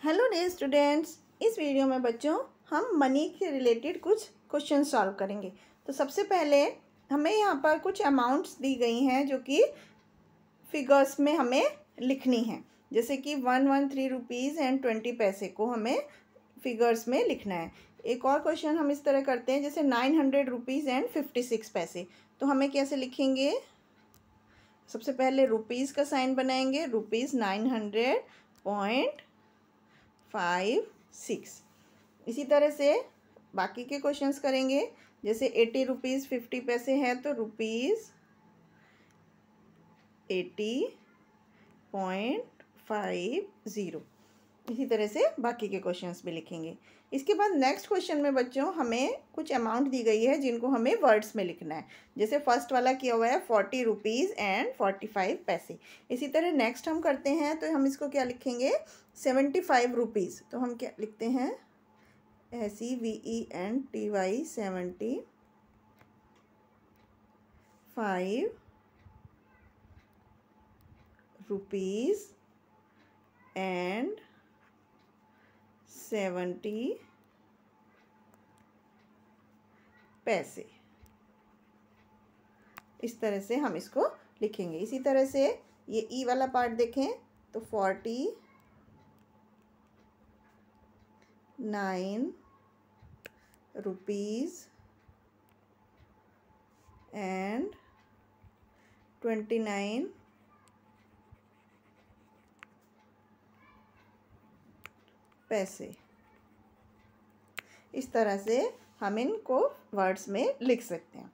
Hello dear students, इस video में बच्चों हम मनी के रिलेटेड कुछ क्वेश्चन सॉल्व करेंगे। तो सबसे पहले हमें यहाँ पर कुछ अमाउंट्स दी गई हैं जो कि फिगर्स में हमें लिखनी है। जैसे कि 113 रुपीज़ एंड 20 पैसे को हमें फिगर्स में लिखना है। एक और क्वेश्चन हम इस तरह करते हैं, जैसे 900 रुपीज़ एंड 56 पैसे। तो हमें कैसे लिखेंगे? सबसे पहले रुपीज़ का साइन बनाएंगे, रुपीज़ 900.56। इसी तरह से बाकी के क्वेश्चंस करेंगे। जैसे 80 रुपीज़ 50 पैसे है तो रुपीज़ 80.50। इसी तरह से बाकी के क्वेश्चंस भी लिखेंगे। इसके बाद नेक्स्ट क्वेश्चन में बच्चों हमें कुछ अमाउंट दी गई है जिनको हमें वर्ड्स में लिखना है। जैसे फर्स्ट वाला किया हुआ है 40 रुपीज़ एंड 45 पैसे। इसी तरह नेक्स्ट हम करते हैं तो हम इसको क्या लिखेंगे? 75 रुपीज़। तो हम क्या लिखते हैं? SEVENTY 75 रुपीज़ एंड 70 पैसे। इस तरह से हम इसको लिखेंगे। इसी तरह से ये ई वाला पार्ट देखें तो 49 रुपीज़ एंड 29 पैसे। इस तरह से हम इनको वर्ड्स में लिख सकते हैं।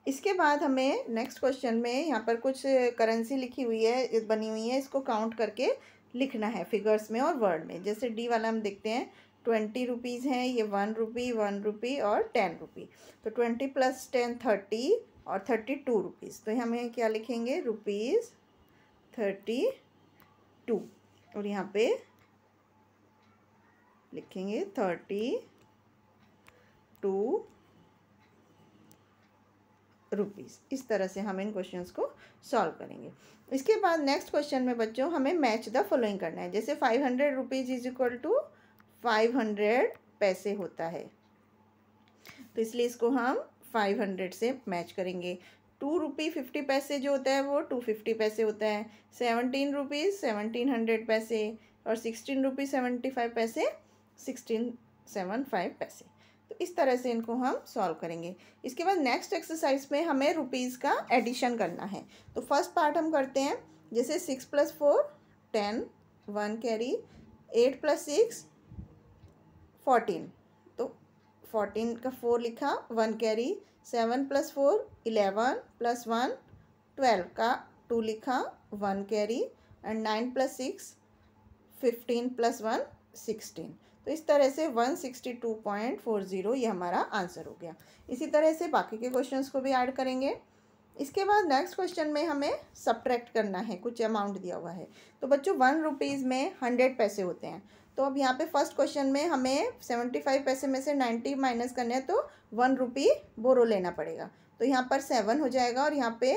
इसके बाद हमें नेक्स्ट क्वेश्चन में यहाँ पर कुछ करेंसी लिखी हुई है, बनी हुई है, इसको काउंट करके लिखना है फिगर्स में और वर्ड में। जैसे डी वाला हम देखते हैं 20 रुपीज़ हैं, ये 1 रुपी 1 रुपी और 10 रुपी। तो 20 + 10 30 और 32 रुपीज़। तो हमें क्या लिखेंगे? रुपीज़ 32। और यहाँ पे लिखेंगे 32 रुपीज़। इस तरह से हम इन क्वेश्चंस को सॉल्व करेंगे। इसके बाद नेक्स्ट क्वेश्चन में बच्चों हमें मैच द फॉलोइंग करना है। जैसे 500 रुपीज़ = 500 पैसे होता है, तो इसलिए इसको हम 500 से मैच करेंगे। 2 रुपी 50 पैसे जो होता है वो 250 पैसे होता है। 17 रुपीज़ 1700 पैसे और 16 रुपी 75 पैसे 1675 पैसे। तो इस तरह से इनको हम सॉल्व करेंगे। इसके बाद नेक्स्ट एक्सरसाइज में हमें रुपीज़ का एडिशन करना है। तो फर्स्ट पार्ट हम करते हैं। जैसे 6 + 4 10 1 कैरी, 8 + 6 14। तो 14 का 4 लिखा, 1 कैरी। 7 + 4 11 + 1 12 का 2 लिखा, 1 कैरी। एंड 9 + 6 15 + 1 16। तो इस तरह से 162.40 ये हमारा आंसर हो गया। इसी तरह से बाकी के क्वेश्चंस को भी ऐड करेंगे। इसके बाद नेक्स्ट क्वेश्चन में हमें सब्ट्रैक्ट करना है, कुछ अमाउंट दिया हुआ है। तो बच्चों 1 रुपीज़ में 100 पैसे होते हैं। तो अब यहाँ पे फर्स्ट क्वेश्चन में हमें 75 पैसे में से 90 माइनस करने हैं, तो 1 रुपी बोरो लेना पड़ेगा। तो यहाँ पर 7 हो जाएगा और यहाँ पे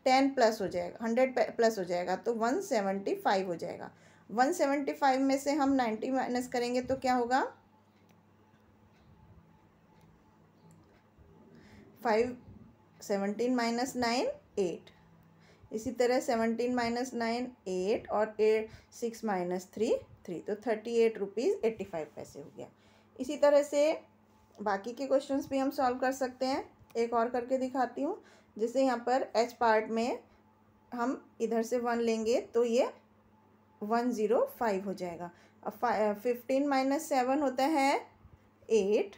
10 प्लस हो जाएगा, 100 प्लस हो जाएगा, तो 175 हो जाएगा। 175 में से हम 90 माइनस करेंगे तो क्या होगा? 5 17 - 9 8। इसी तरह 17 - 9 8 और 6 - 3 3। तो 38 रुपीज़ 85 पैसे हो गया। इसी तरह से बाकी के क्वेश्चंस भी हम सॉल्व कर सकते हैं। एक और करके दिखाती हूँ। जैसे यहाँ पर एच पार्ट में हम इधर से 1 लेंगे तो ये 105 हो जाएगा। अब 15 - 7 होता है 8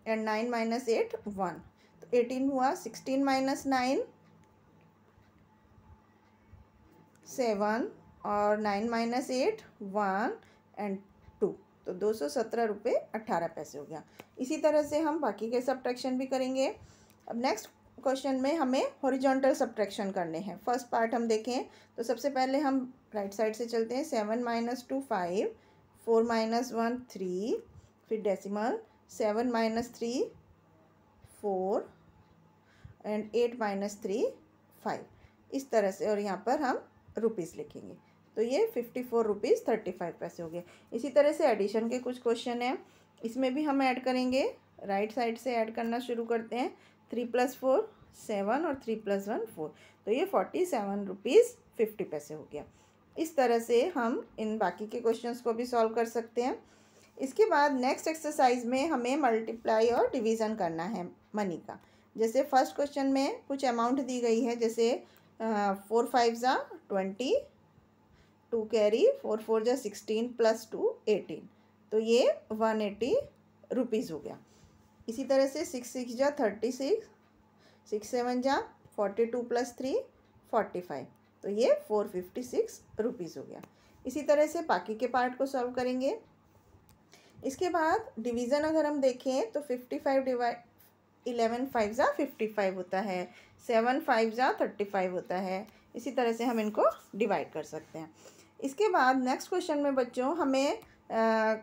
एंड 9 - 8 1। तो 18 हुआ। 16 - 9 7 और 9 - 8 1 एंड 2। तो 217 रुपये 18 पैसे हो गया। इसी तरह से हम बाकी के सब्ट्रैक्शन भी करेंगे। अब नेक्स्ट क्वेश्चन में हमें हॉरिजॉन्टल सब्ट्रैक्शन करने हैं। फर्स्ट पार्ट हम देखें तो सबसे पहले हम राइट साइड से चलते हैं। 7 - 2 5 4 - 1 3, फिर डेसिमल 7 - 3 4 एंड 8 - 3 5। इस तरह से, और यहाँ पर हम रुपीज़ लिखेंगे। तो ये 54 रुपीज़ 35 पैसे हो गया। इसी तरह से एडिशन के कुछ क्वेश्चन हैं, इसमें भी हम ऐड करेंगे। राइट साइड से ऐड करना शुरू करते हैं। 3 + 4 7 और 3 + 1 4, तो ये 47 रुपीज़ 50 पैसे हो गया। इस तरह से हम इन बाकी के क्वेश्चंस को भी सॉल्व कर सकते हैं। इसके बाद नेक्स्ट एक्सरसाइज में हमें मल्टीप्लाई और डिवीज़न करना है मनी का। जैसे फर्स्ट क्वेश्चन में कुछ अमाउंट दी गई है, जैसे 4 5 ज़ा 20, 2 कैरी, 4 4 ज़ा 16 + 2 18, तो ये 180 रुपीज़ हो गया। इसी तरह से 6 6 ज़ा 36, 6 7 ज़ा 42 + 3 45, तो ये 456 रुपीज़ हो गया। इसी तरह से बाकी के पार्ट को सॉल्व करेंगे। इसके बाद डिवीज़न अगर हम देखें तो 55 डिवाइड 11 5 ज़ा 55 होता है, 7 5 ज़ा 35 होता है। इसी तरह से हम इनको डिवाइड कर सकते हैं। इसके बाद नेक्स्ट क्वेश्चन में बच्चों हमें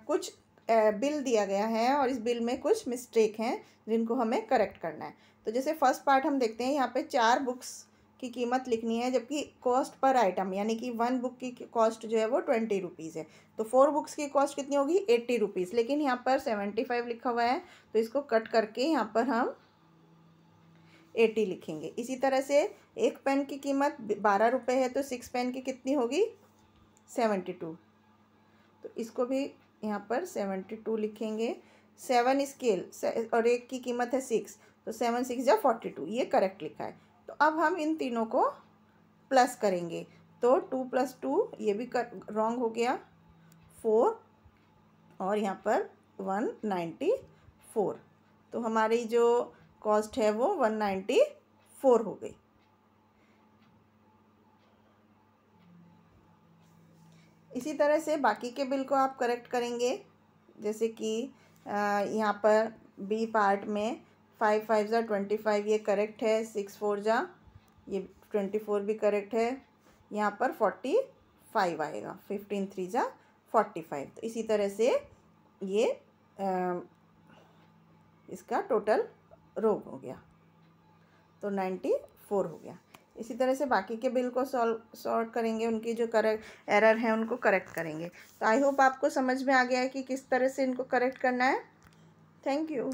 कुछ बिल दिया गया है और इस बिल में कुछ मिस्टेक हैं जिनको हमें करेक्ट करना है। तो जैसे फर्स्ट पार्ट हम देखते हैं, यहाँ पे 4 बुक्स की कीमत लिखनी है, जबकि कॉस्ट पर आइटम यानी कि 1 बुक की कॉस्ट जो है वो 20 रुपीज़ है। तो 4 बुक्स की कॉस्ट कितनी होगी 80 रुपीज़, लेकिन यहाँ पर 75 लिखा हुआ है, तो इसको कट करके यहाँ पर हम 80 लिखेंगे। इसी तरह से एक पेन की कीमत 12 रुपये है, तो 6 पेन की कितनी होगी 72, तो इसको भी यहाँ पर 72 लिखेंगे। 7 स्केल और एक की कीमत है 6, तो 7 6 ज़ा 42, ये करेक्ट लिखा है। तो अब हम इन तीनों को प्लस करेंगे, तो 2 + 2 ये भी रॉन्ग हो गया 4, और यहाँ पर 194, तो हमारी जो कॉस्ट है वो 194 हो गई। इसी तरह से बाकी के बिल को आप करेक्ट करेंगे, जैसे कि यहाँ पर बी पार्ट में 5 5 ज़ा 25 ये करेक्ट है, 6 4 ज़ा ये 24 भी करेक्ट है। यहाँ पर 45 आएगा, 15 3 ज़ा 45, तो इसी तरह से ये इसका टोटल रोग हो गया, तो 94 हो गया। इसी तरह से बाकी के बिल को सॉल्व करेंगे, उनकी जो करेक्ट एरर है उनको करेक्ट करेंगे। तो आई होप आपको समझ में आ गया है कि किस तरह से इनको करेक्ट करना है। Thank you.